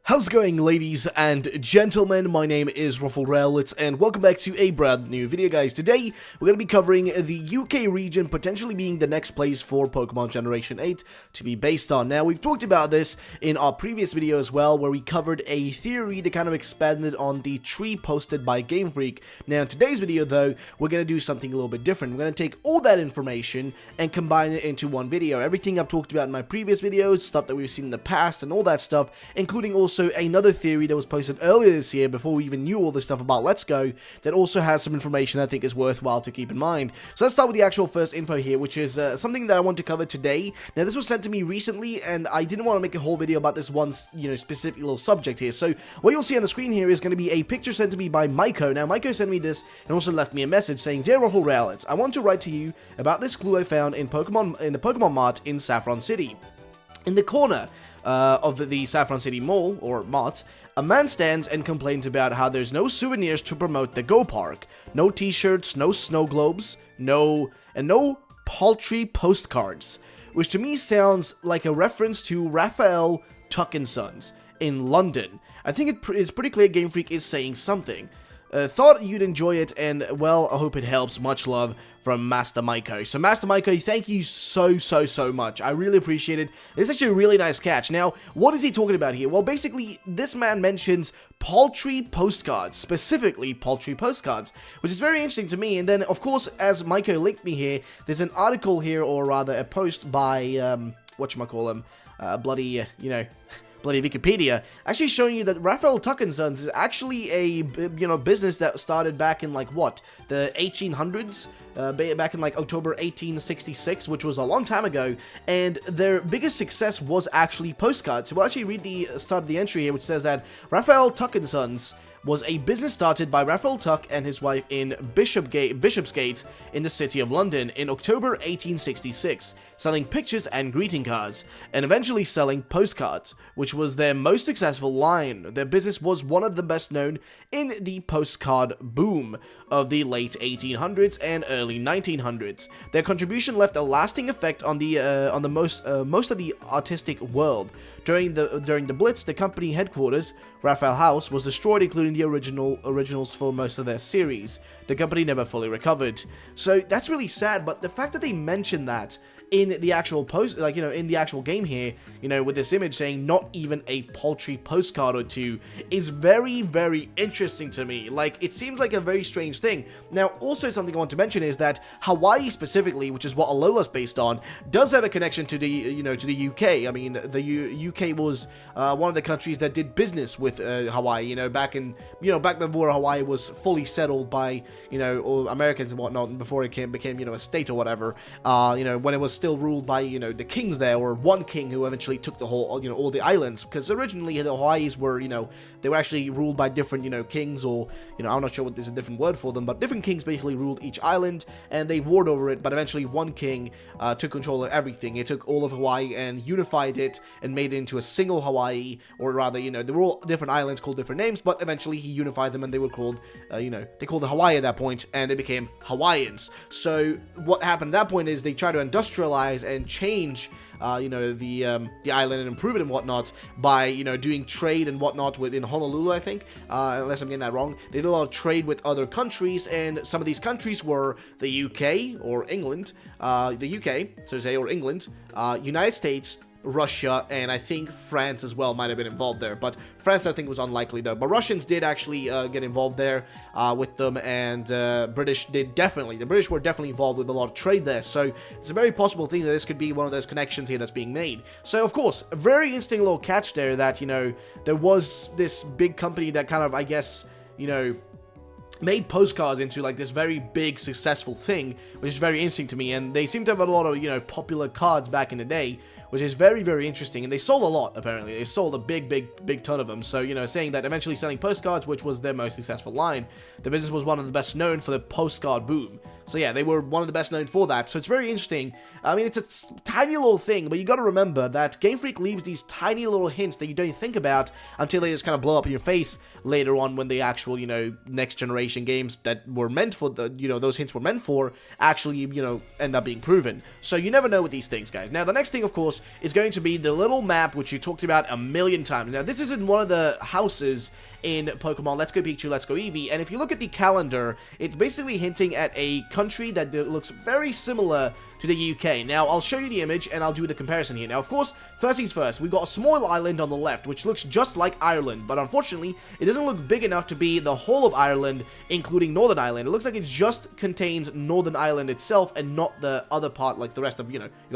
How's it going, ladies and gentlemen? My name is Ruffle and welcome back to a brand new video, guys. Today, we're going to be covering the UK region potentially being the next place for Pokemon Generation 8 to be based on. Now, we've talked about this in our previous video as well, where we covered a theory that kind of expanded on the tree posted by Game Freak. Now, in today's video, though, we're going to do something a little bit different. We're going to take all that information and combine it into one video. Everything I've talked about in my previous videos, stuff that we've seen in the past, and all that stuff, including also another theory that was posted earlier this year before we even knew all this stuff about Let's Go, that also has some information I think is worthwhile to keep in mind. So let's start with the actual first info here, which is something that I want to cover today. Now, this was sent to me recently, and I didn't want to make a whole video about this one, specific little subject here. So what you'll see on the screen here is going to be a picture sent to me by Maiko. Now, Maiko sent me this and also left me a message saying, "Dear Ruffle Railets, I want to write to you about this clue I found in the Pokemon Mart in Saffron City. In the corner of the Saffron City Mall, or Mart, a man stands and complains about how there's no souvenirs to promote the Go Park. No t-shirts, no snow globes, no paltry postcards." Which to me sounds like a reference to Raphael Tuck & Sons in London. I think it's pretty clear Game Freak is saying something. Thought you'd enjoy it, and, well, I hope it helps. Much love from Master Maiko. So, Master Maiko, thank you so much. I really appreciate it. It's actually a really nice catch. Now, what is he talking about here? Well, basically, this man mentions paltry postcards, specifically paltry postcards, which is very interesting to me. And then, of course, as Maiko linked me here, there's an article here, or rather a post by, whatchamacallem, bloody Wikipedia, actually showing you that Raphael Tuck & Sons is actually a, business that started back in, the 1800s, back in, October 1866, which was a long time ago, and their biggest success was actually postcards. So we'll actually read the start of the entry here, which says that Raphael Tuck & Sons was a business started by Raphael Tuck and his wife in Bishopsgate in the city of London in October 1866, selling pictures and greeting cards, and eventually selling postcards, which was their most successful line. Their business was one of the best known in the postcard boom of the late 1800s and early 1900s. Their contribution left a lasting effect on the most of the artistic world. During the Blitz, the company headquarters, Raphael Howz, was destroyed, including the originals for most of their series. The company never fully recovered. So that's really sad, but the fact that they mentioned that in the actual post, in the actual game here, with this image saying not even a paltry postcard or two, is very, very interesting to me. It seems like a very strange thing. Now, also something I want to mention is that Hawaii specifically, which is what Alola's based on, does have a connection to the, to the UK. I mean, the UK was one of the countries that did business with Hawaii, back before Hawaii was fully settled by, all Americans and whatnot, before it became, a state or whatever, when it was still ruled by, the kings there, or one king who eventually took the whole, all the islands, because originally the Hawaiis were, they were actually ruled by different, kings, or, I'm not sure what there's a different word for them, but different kings basically ruled each island, and they warred over it, but eventually one king took control of everything. He took all of Hawaii and unified it, and made it into a single Hawaii, or rather, they were all different islands called different names, but eventually he unified them, and they were called, they called it Hawaii at that point, and they became Hawaiians. So what happened at that point is they tried to industrialize and change, the island and improve it and whatnot by, doing trade and whatnot within Honolulu, I think, unless I'm getting that wrong. They did a lot of trade with other countries, and some of these countries were the UK, or England, the UK, so to say, or England, United States, Russia, and I think France as well might have been involved there, but France I think was unlikely though. But Russians did actually get involved there with them, and the British were definitely involved with a lot of trade there, so it's a very possible thing that this could be one of those connections here that's being made. So of course, a very interesting little catch there that, there was this big company that kind of, I guess, made postcards into this very big successful thing, which is very interesting to me, and they seem to have a lot of, popular cards back in the day, which is very, very interesting, and they sold a lot, apparently. They sold a big ton of them, so, saying that eventually selling postcards, which was their most successful line, the business was one of the best known for the postcard boom. So yeah, they were one of the best known for that, so it's very interesting. I mean, it's a tiny little thing, but you gotta remember that Game Freak leaves these tiny little hints that you don't think about until they just kind of blow up in your face later on when the actual, next generation games that were meant for the, those hints were meant for, actually, end up being proven. So you never know with these things, guys. Now, the next thing, of course, course, is going to be the little map which we talked about a million times. Now, this is in one of the houses in Pokemon Let's Go Pikachu, Let's Go Eevee, and if you look at the calendar, it's basically hinting at a country that looks very similar to the UK. Now, I'll show you the image, and I'll do the comparison here. Now, of course, first things first, we've got a small island on the left, which looks just like Ireland, but unfortunately, it doesn't look big enough to be the whole of Ireland, including Northern Ireland. It looks like it just contains Northern Ireland itself, and not the other part, like the rest of,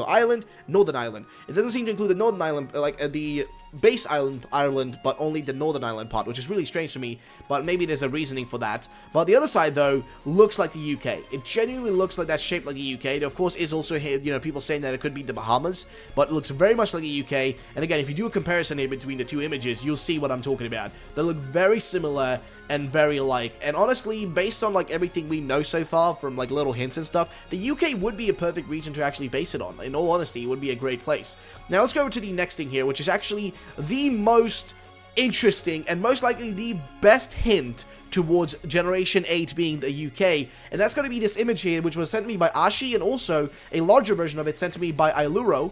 Ireland, Northern Ireland. It doesn't seem to include the Northern Ireland, like, the base Ireland, but only the Northern Ireland part, which is really strange to me, but maybe there's a reasoning for that. But the other side, though, looks like the UK. It genuinely looks like that's shaped like the UK. There, of course, is also here, people saying that it could be the Bahamas, but it looks very much like the UK. And again, if you do a comparison here between the two images, you'll see what I'm talking about. They look very similar and very alike. And honestly, based on like everything we know so far from like little hints and stuff, the UK would be a perfect region to actually base it on. In all honesty, it would be a great place. Now let's go over to the next thing here, which is actually the most interesting and most likely the best hint towards Generation 8 being the UK, and that's going to be this image here, which was sent to me by Ashi, and also a larger version of it sent to me by Iluro,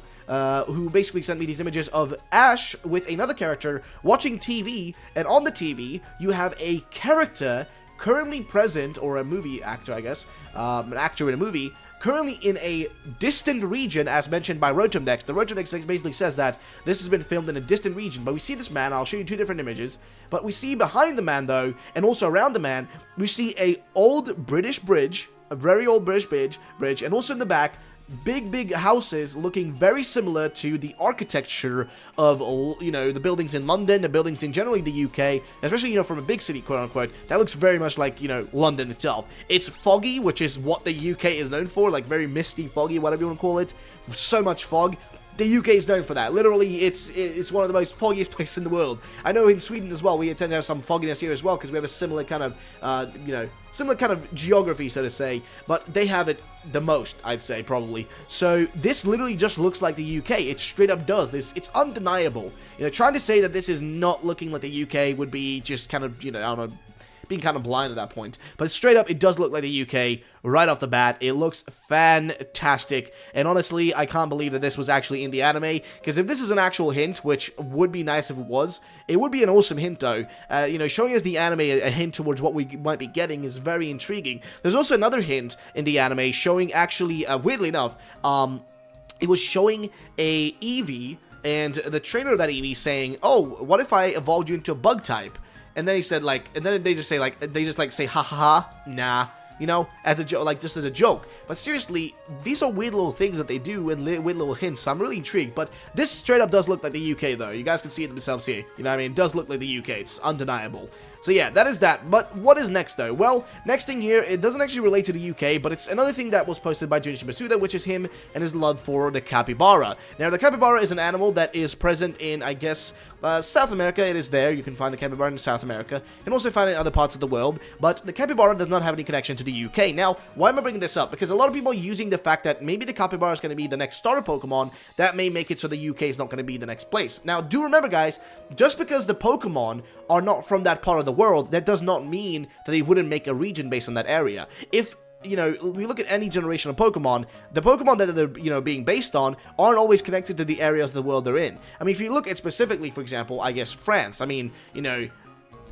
who basically sent me these images of Ash with another character watching TV, and on the TV, you have a character currently present, or a movie actor, I guess, an actor in a movie, currently in a distant region, as mentioned by Rotomdex. The Rotomdex basically says that this has been filmed in a distant region, but we see this man. I'll show you two different images, but we see behind the man, though, and also around the man, we see a old British bridge, a very old British bridge, and also in the back, big houses looking very similar to the architecture of, the buildings in London, the buildings in generally the UK, especially, from a big city, quote-unquote. That looks very much like, London itself. It's foggy, which is what the UK is known for, like very misty, foggy, whatever you want to call it. So much fog. The UK is known for that. Literally, it's one of the most foggiest places in the world. I know in Sweden as well, we tend to have some fogginess here as well, because we have a similar kind of, similar kind of geography, so to say, but they have it the most, I'd say, probably. So this literally just looks like the UK. It straight up does this. It's undeniable. Trying to say that this is not looking like the UK would be just kind of, I don't know, being kind of blind at that point. But straight up, it does look like the UK right off the bat. It looks fantastic, and honestly, I can't believe that this was actually in the anime, because if this is an actual hint, which would be nice if it was, it would be an awesome hint, though. Showing us the anime a hint towards what we might be getting is very intriguing. There's also another hint in the anime showing, actually, weirdly enough, it was showing a Eevee, and the trainer of that Eevee saying, oh, what if I evolved you into a bug type? And then he said, and then they just say, say, ha ha ha, nah, as a joke, just as a joke. But seriously, these are weird little things that they do and weird little hints, so I'm really intrigued. But this straight up does look like the UK, though. You guys can see it themselves here. It does look like the UK. It's undeniable. So yeah, that is that. But what is next, though? Well, next thing here, it doesn't actually relate to the UK, but it's another thing that was posted by Junichi Masuda, which is him and his love for the capybara. Now, the capybara is an animal that is present in, I guess, South America. It is there. You can find the capybara in South America. You can also find it in other parts of the world, but the capybara does not have any connection to the UK. Now, why am I bringing this up? Because a lot of people are using the fact that maybe the capybara is going to be the next starter Pokemon. That may make it so the UK is not going to be the next place. Now, do remember, guys, just because the Pokemon are not from that part of the world, that does not mean that they wouldn't make a region based on that area. If we look at any generation of Pokemon, the Pokemon that they're, being based on aren't always connected to the areas of the world they're in. I mean, if you look at specifically, for example, I guess France, I mean,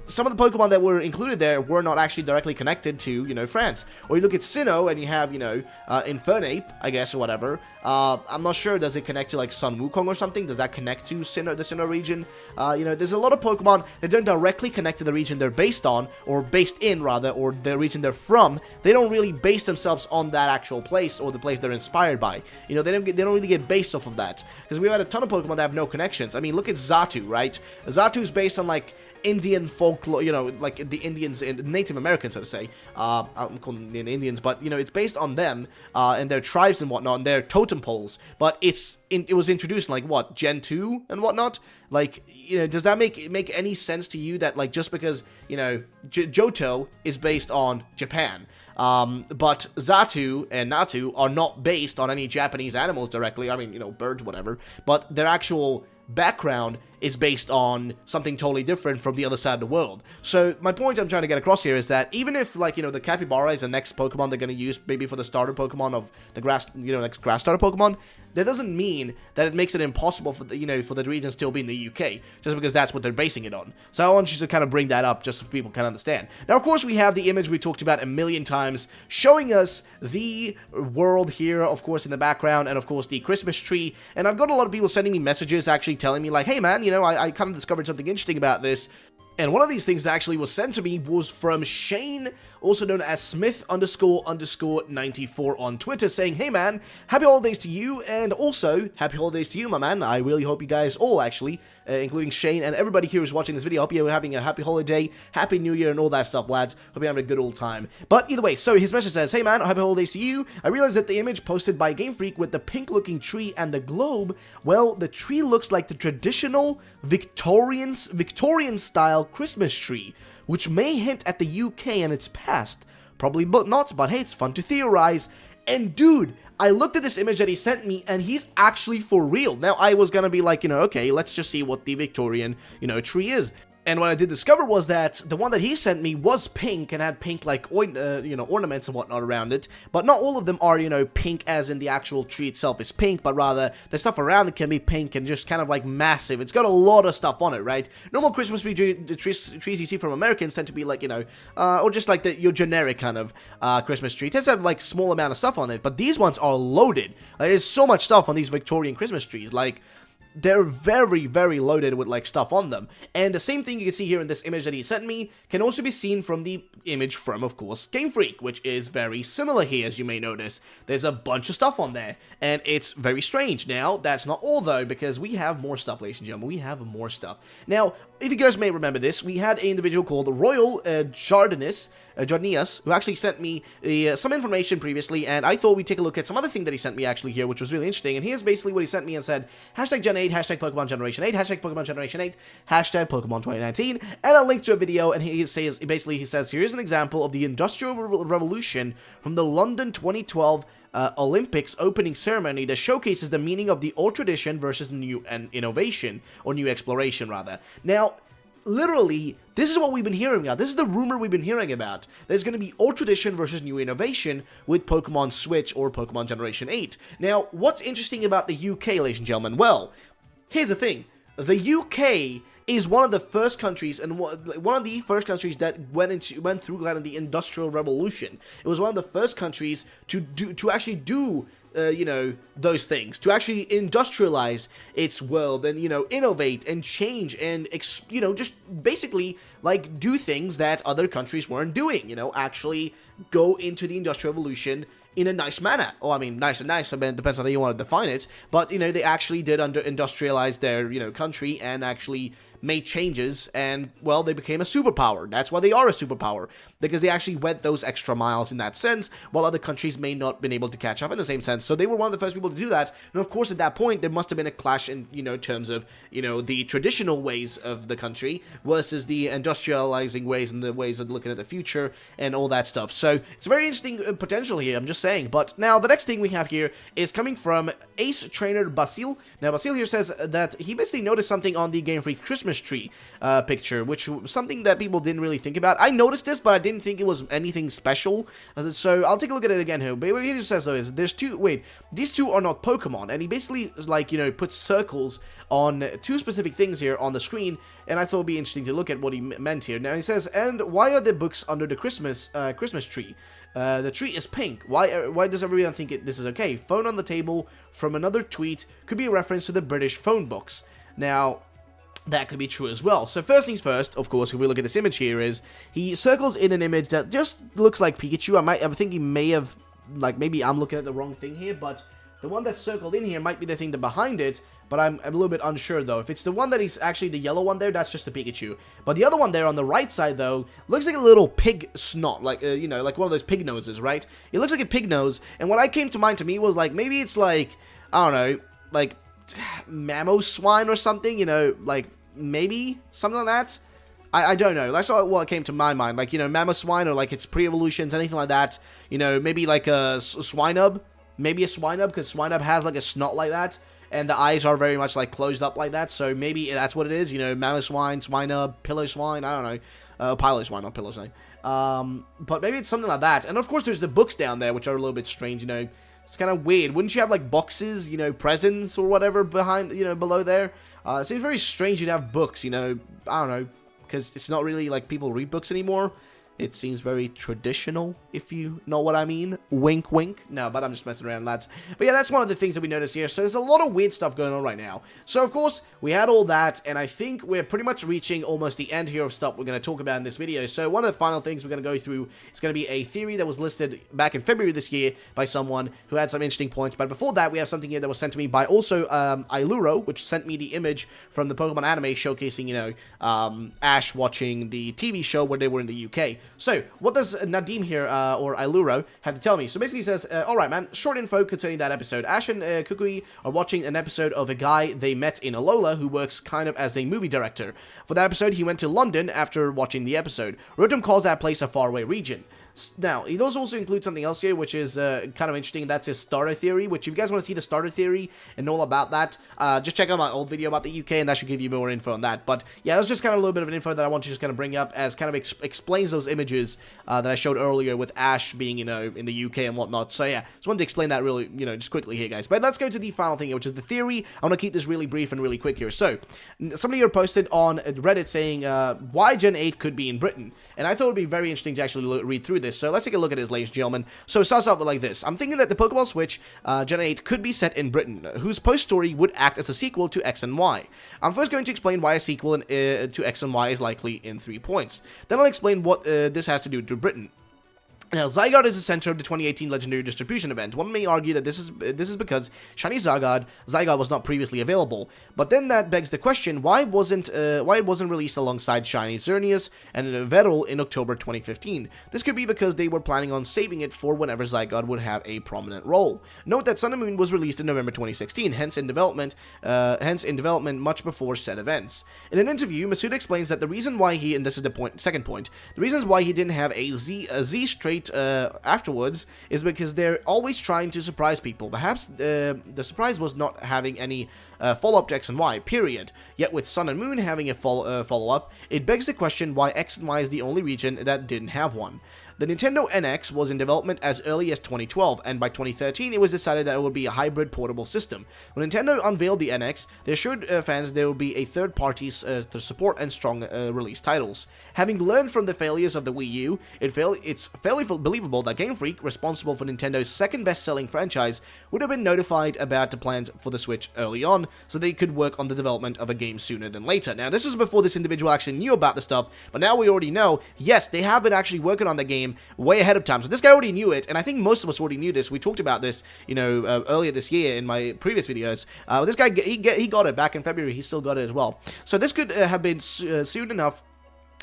some of the Pokemon that were included there were not actually directly connected to, France. Or you look at Sinnoh, and you have, Infernape, I guess, or whatever. I'm not sure, does it connect to, like, Sun Wukong or something? Does that connect to the Sinnoh region? There's a lot of Pokemon that don't directly connect to the region they're based on, or based in, rather, or the region they're from. They don't really base themselves on that actual place, or the place they're inspired by. They don't really get based off of that. Because we've had a ton of Pokemon that have no connections. I mean, look at Xatu, right? Xatu's based on, like, Indian folklore, like the Indians and Native Americans, so to say. I'm calling them Indians, but, it's based on them, and their tribes and whatnot, and their totem poles. But it was introduced in, like, what, Gen 2 and whatnot? Like, does that make any sense to you that, like, just because, Johto is based on Japan, but Xatu and Natu are not based on any Japanese animals directly, I mean, birds, whatever, but their actual background is based on something totally different from the other side of the world. So my point I'm trying to get across here is that even if, like, you know, the Capybara is the next Pokemon they're going to use maybe for the starter Pokemon of the grass, you know, next grass starter Pokemon, that doesn't mean that it makes it impossible for the, you know, for the region still be in the UK, just because that's what they're basing it on. So I want you to kind of bring that up just so people can understand. Now, of course, we have the image we talked about a million times, showing us the world here, of course, in the background, and of course the Christmas tree. And I've got a lot of people sending me messages actually telling me, like, hey man, you know, I kind of discovered something interesting about this. And one of these things that actually was sent to me was from Shane, also known as Smith__94 on Twitter, saying, hey man, happy holidays to you, and also, happy holidays to you, my man. I really hope you guys all, actually, including Shane and everybody here who's watching this video, hope you're having a happy holiday, happy new year, and all that stuff, lads. Hope you're having a good old time. But either way, so his message says, hey man, happy holidays to you. I realized that the image posted by Game Freak with the pink-looking tree and the globe, well, the tree looks like the traditional Victorian-style Christmas tree, which may hint at the UK and its past. Probably but not, but hey, it's fun to theorize. And dude, I looked at this image that he sent me, and he's actually for real. Now, I was gonna be like, you know, okay, let's just see what the Victorian, you know, tree is. And what I did discover was that the one that he sent me was pink and had pink, like, you know, ornaments and whatnot around it. But not all of them are, you know, pink as in the actual tree itself is pink, but rather the stuff around it can be pink and just kind of, like, massive. It's got a lot of stuff on it, right? Normal Christmas tree, the trees you see from Americans tend to be, like, you know, or just, like, your generic kind of Christmas tree. It tends to have, like, small amount of stuff on it, but these ones are loaded. There's so much stuff on these Victorian Christmas trees, like, they're very, very loaded with, like, stuff on them. And the same thing you can see here in this image that he sent me can also be seen from the image from, of course, Game Freak, which is very similar here, as you may notice. There's a bunch of stuff on there, and it's very strange. Now, that's not all, though, because we have more stuff, ladies and gentlemen. We have more stuff. Now, if you guys may remember this, we had an individual called Royal Jardinius, who actually sent me some information previously, and I thought we'd take a look at some other thing that he sent me actually here, which was really interesting. And here's basically what he sent me and said, hashtag Gen 8, hashtag Pokemon Generation 8, hashtag Pokemon Generation 8, hashtag Pokemon 2019, and a link to a video, and he says, here's an example of the Industrial Revolution from the London 2012 Olympics opening ceremony that showcases the meaning of the old tradition versus new and innovation, or new exploration, rather. Now, literally, this is what we've been hearing about. This is the rumor we've been hearing about. There's going to be old tradition versus new innovation with Pokemon Switch or Pokemon Generation 8. Now, what's interesting about the UK, ladies and gentlemen? Well, here's the thing. The UK is one of the first countries, and one of the first countries that went through kind of the Industrial Revolution. It was one of the first countries to actually do you know, those things, to actually industrialize its world and, you know, innovate and change and, you know, just basically, like, do things that other countries weren't doing, you know, actually go into the Industrial Revolution in a nice manner. Oh, I mean, nice and nice, I mean, it depends on how you want to define it, but, you know, they actually did industrialize their, you know, country and actually made changes, and, well, they became a superpower. That's why they are a superpower, because they actually went those extra miles in that sense, while other countries may not have been able to catch up in the same sense. So they were one of the first people to do that, and of course at that point there must have been a clash in, you know, terms of, you know, the traditional ways of the country versus the industrializing ways and the ways of looking at the future and all that stuff. So it's a very interesting potential here, I'm just saying. But now the next thing we have here is coming from Ace Trainer Basil. Now Basil here says that he basically noticed something on the Game Freak Christmas tree picture, which was something that people didn't really think about. I noticed this, but I didn't think it was anything special. So I'll take a look at it again here. But what he just says though is these two are not Pokemon, and he basically, like, you know, puts circles on two specific things here on the screen, and I thought it'd be interesting to look at what he meant here. Now he says, and why are the books under the Christmas tree? The tree is pink. Why does everyone think this is okay? Phone on the table from another tweet could be a reference to the British phone books. Now, that could be true as well. So first things first, of course, if we look at this image here, is he circles in an image that just looks like Pikachu. I think he may have, like, maybe I'm looking at the wrong thing here, but the one that's circled in here might be the thing behind it, but I'm a little bit unsure, though. If it's the one that is actually the yellow one there, that's just a Pikachu. But the other one there on the right side, though, looks like a little pig snot, like, you know, like one of those pig noses, right? It looks like a pig nose, and what I came to mind to me was, like, maybe it's like, I don't know, like, mammo swine or something, you know, like, maybe something like that. I don't know. That's what came to my mind. Like, you know, mammo swine, or like its pre-evolutions, anything like that. You know, maybe like a swinub. Maybe a swinub, because swinub has like a snot like that. and the eyes are very much like closed up like that, so maybe that's what it is, you know, mammoth swine, swine, pillow swine, I don't know, pillow swine, not pillow swine, but maybe it's something like that. And of course there's the books down there, which are a little bit strange, you know, it's kind of weird. Wouldn't you have like boxes, you know, presents or whatever behind, you know, below there? It seems very strange you'd have books, you know, I don't know, because it's not really like people read books anymore. It seems very traditional, if you know what I mean. Wink, wink. No, but I'm just messing around, lads. But yeah, that's one of the things that we noticed here. So there's a lot of weird stuff going on right now. So, of course, we had all that, and I think we're pretty much reaching almost the end here of stuff we're going to talk about in this video. So one of the final things we're going to go through is going to be a theory that was listed back in February this year by someone who had some interesting points. But before that, we have something here that was sent to me by also Iluro, which sent me the image from the Pokemon anime showcasing, you know, Ash watching the TV show when they were in the UK. So, what does Nadim here, or Iluro, have to tell me? So basically he says, alright man, short info concerning that episode. Ash and Kukui are watching an episode of a guy they met in Alola who works kind of as a movie director. For that episode, he went to London after watching the episode. Rotom calls that place a faraway region. Now, he does also include something else here, which is kind of interesting. That's his starter theory, which if you guys want to see the starter theory and know all about that, just check out my old video about the UK, and that should give you more info on that. But yeah, that's just kind of a little bit of an info that I want to just kind of bring up as kind of explains those images that I showed earlier with Ash being, you know, in the UK and whatnot. So yeah, just wanted to explain that really, you know, just quickly here, guys. But let's go to the final thing here, which is the theory. I want to keep this really brief and really quick here. So, somebody here posted on Reddit saying why Gen 8 could be in Britain. And I thought it would be very interesting to actually read through this. So let's take a look at this, ladies and gentlemen. So it starts off with like this. I'm thinking that the Pokemon Switch Gen 8 could be set in Britain, whose post-story would act as a sequel to X and Y. I'm first going to explain why a sequel to X and Y is likely in 3 points. Then I'll explain what this has to do to Britain. Now, Zygarde is the center of the 2018 Legendary Distribution event. One may argue that this is because Shiny Zygarde was not previously available. But then that begs the question, why it wasn't released alongside Shiny Xerneas and Vettel in October 2015? This could be because they were planning on saving it for whenever Zygarde would have a prominent role. Note that Sun and Moon was released in November 2016, hence in development much before said events. In an interview, Masuda explains that the reason why he, and this is the second point, the reasons why he didn't have a Z straight afterwards is because they're always trying to surprise people. Perhaps the surprise was not having any follow-up to X and Y, period. Yet with Sun and Moon having a follow-up, it begs the question why X and Y is the only region that didn't have one. The Nintendo NX was in development as early as 2012, and by 2013 it was decided that it would be a hybrid portable system. When Nintendo unveiled the NX, they assured fans there would be a third party to support and strong release titles. Having learned from the failures of the Wii U, it's fairly believable that Game Freak, responsible for Nintendo's second best-selling franchise, would have been notified about the plans for the Switch early on, so they could work on the development of a game sooner than later. Now, this was before this individual actually knew about the stuff, but now we already know, yes, they have been actually working on the game way ahead of time. So this guy already knew it, and I think most of us already knew this. We talked about this, you know, earlier this year in my previous videos. This guy, he got it back in February. He still got it as well. So this could have been soon enough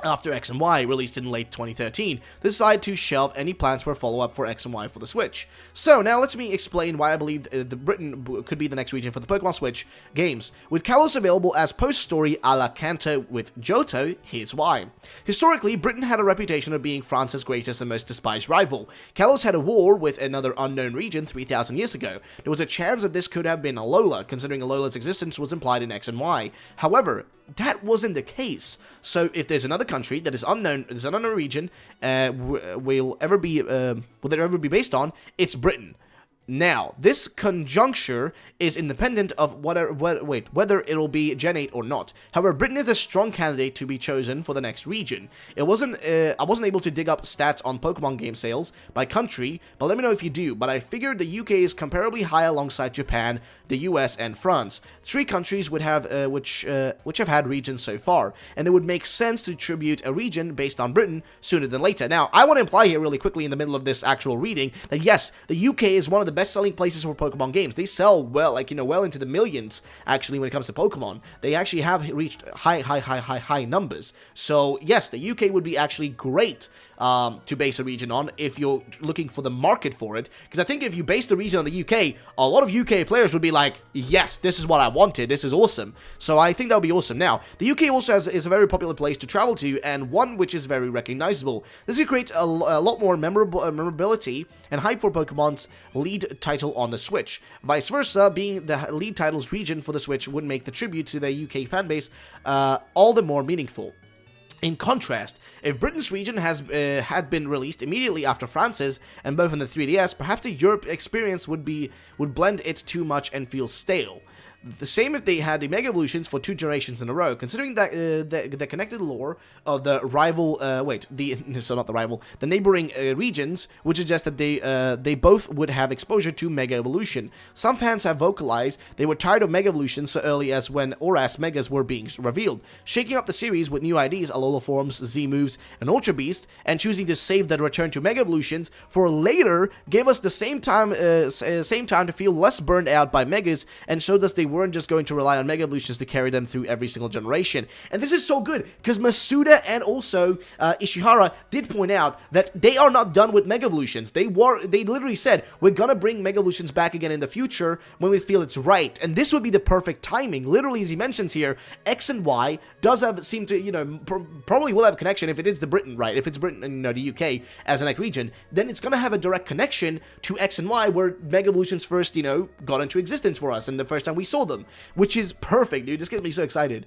after X and Y, released in late 2013, they decided to shelve any plans for a follow-up for X and Y for the Switch. So, now let me explain why I believe the Britain could be the next region for the Pokemon Switch games. With Kalos available as post-story a la Kanto with Johto, here's why. Historically, Britain had a reputation of being France's greatest and most despised rival. Kalos had a war with another unknown region 3,000 years ago. There was a chance that this could have been Alola, considering Alola's existence was implied in X and Y. However, that wasn't the case. So if there's another country that is unknown, there's an unknown region, will there ever be based on, it's Britain. Now, this conjuncture is independent of whether it'll be Gen 8 or not. However, Britain is a strong candidate to be chosen for the next region. I wasn't able to dig up stats on Pokemon game sales by country, but let me know if you do. But I figured the UK is comparably high alongside Japan, the US, and France. 3 countries would have which have had regions so far, and it would make sense to tribute a region based on Britain sooner than later. Now, I want to imply here really quickly in the middle of this actual reading that yes, the UK is one of the best-selling places for Pokemon games. They sell well, well into the millions, actually, when it comes to Pokemon. They actually have reached high numbers. So, yes, the UK would be actually great to base a region on if you're looking for the market for it. Because I think if you base the region on the UK, a lot of UK players would be like, yes, this is what I wanted, this is awesome. So I think that would be awesome. Now, the UK also is a very popular place to travel to, and one which is very recognizable. This will create a lot more memorability and hype for Pokemon's lead title on the Switch. Vice versa, being the lead title's region for the Switch would make the tribute to their UK fanbase all the more meaningful. In contrast, if Britain's region had been released immediately after France's, and both on the 3DS, perhaps the Europe experience would blend it too much and feel stale. The same if they had the Mega Evolutions for 2 generations in a row, considering that the connected lore of the rival, the neighboring regions would suggest that they both would have exposure to Mega Evolution. Some fans have vocalized they were tired of Mega Evolutions so early as when Oras Megas were being revealed, shaking up the series with new IDs, Alola Forms, Z Moves, and Ultra Beasts, and choosing to save the return to Mega Evolutions for later gave us the same time to feel less burned out by Megas, and showed us they weren't just going to rely on Mega Evolutions to carry them through every single generation. And this is so good, because Masuda and also Ishihara did point out that they are not done with Mega Evolutions. They literally said, we're gonna bring Mega Evolutions back again in the future when we feel it's right. And this would be the perfect timing. Literally, as he mentions here, X and Y does seem to, probably will have a connection if it is the Britain, right? If it's Britain and the UK as an region, then it's gonna have a direct connection to X and Y, where Mega Evolutions first, got into existence for us, and the first time we saw them, which is perfect, dude. This gets me so excited.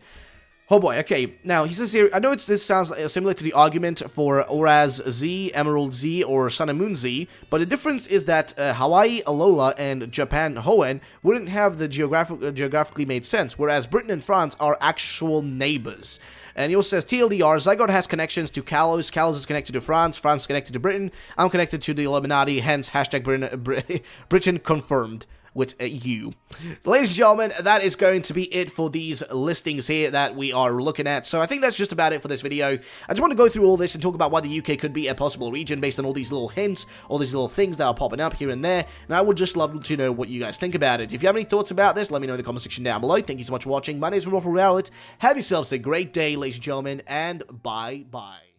Oh boy, okay. Now, he says here, I know this sounds similar to the argument for Oraz Z, Emerald Z, or Sun and Moon Z, but the difference is that Hawaii Alola and Japan Hoenn wouldn't have the geographically made sense, whereas Britain and France are actual neighbors. And he also says, TLDR, Zygarde has connections to Kalos, Kalos is connected to France, France is connected to Britain, I'm connected to the Illuminati, hence hashtag Britain confirmed with you. Ladies and gentlemen, that is going to be it for these listings here that we are looking at. So I think that's just about it for this video. I just want to go through all this and talk about why the UK could be a possible region based on all these little hints, all these little things that are popping up here and there, and I would just love to know what you guys think about it. If you have any thoughts about this, let me know in the comment section down below. Thank you so much for watching. My name is Have yourselves a great day, ladies and gentlemen, and bye-bye.